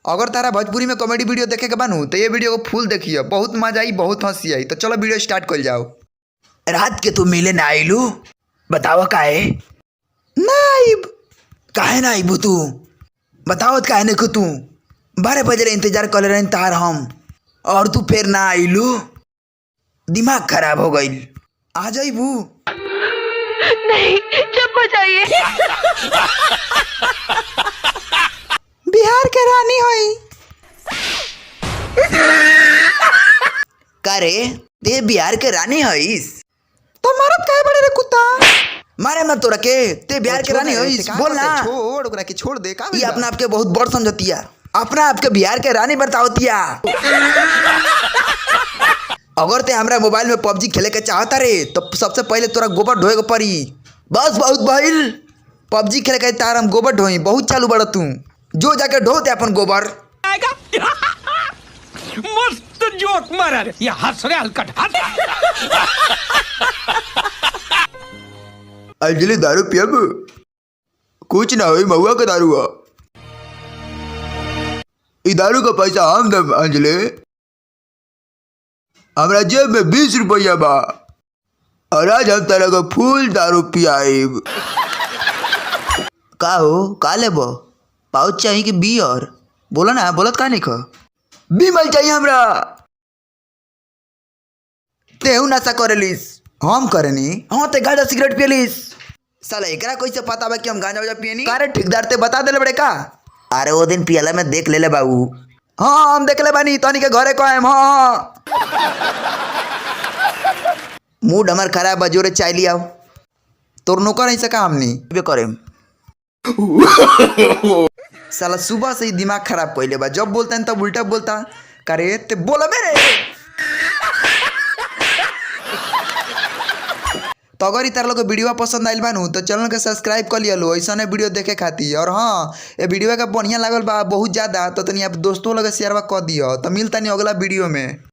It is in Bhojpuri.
अगर तारा भोजपुरी में कॉमेडी वीडियो देखे के बानू तो ये वीडियो को फुल देखिए, बहुत मजा आई, बहुत हंसी आई। तो चलो वीडियो स्टार्ट कर जाओ। रात के तू मिले ना आइलू, बताओ काहे ना आइब? काहे ना आइबू तू? बताओ काहे नहीं को तू? 12 बजे इंतजार कर रहे तार हम, और तू फिर ना आइलू। दिमाग खराब हो गई। आ जाइबू? नहीं, चुप हो जाइए। बिहार के रानी होई का रे, ते बिहार के रानी हईस? तो मारत काहे बड़े रे कुत्ता? मारे मत तोरा के, ते बिहार के रानी हईस, बोल ना। छोड़ ओकरा के, छोड़ दे। का ये अपना आपके बहुत बड़ समझतिया, अपना आपके बिहार के रानी बतावतिया। अगर ते हमरा मोबाइल में पबजी खेले के चाहता रे तो सबसे पहले तोरा गोबर ढोए के पड़ी। बस बहुत भइल, पबजी खेले के तार हम गोबर ढोई, बहुत चालू बड़ा तू। जो जाके ढो दे अपन गोबर। मस्त जोक मारा रे, ये हंस रे हलकट हंस। अंजलि दारू पियब? कुछ ना होई, महुआ का दारू है। ई दारू का पैसा हम दम अंजलि। हमरा जेब में 20 रुपया बा, और आज हम तरह को फूल दारू पियाइब। का हो, का लेबो? पाउच चाहिए कि बियर? बोला ना, बोलत का नहीं खा? बीमल चाहिए हमरा। तेहू नशा करेलिस? हम करनी। हाँ, ते गांजा सिगरेट पियलिस? साला एकरा कैसे पता बा कि हम गांजा वाजा पियनी? अरे ठेकेदार ते बता देले बड़े का? अरे वो दिन पियला में देख ले बाबू। हाँ हम देखले बानी, तनी के घरे कहेम। हाँ मूड हमार खराब बा, जोरे चाय लियाओ। तोर नौकर ऐसे का हमनी बे करेम। साला सुबह से ही दिमाग खराब कइले बा, जब बोलता है तब उल्टा बोलता। करे ते बोला मेरे। तो अगर तार लोग वीडियो पसंद आइल बानू तो चैनल के सब्सक्राइब कर लिया लो ऐसा वीडियो देखे खातिर। और हाँ, ये वीडियो का बढ़िया लागल बा बहुत ज़्यादा तो तनी आप दोस्तों लगे शेयर कर दियो। तो मिलता नहीं अगला वीडियो में।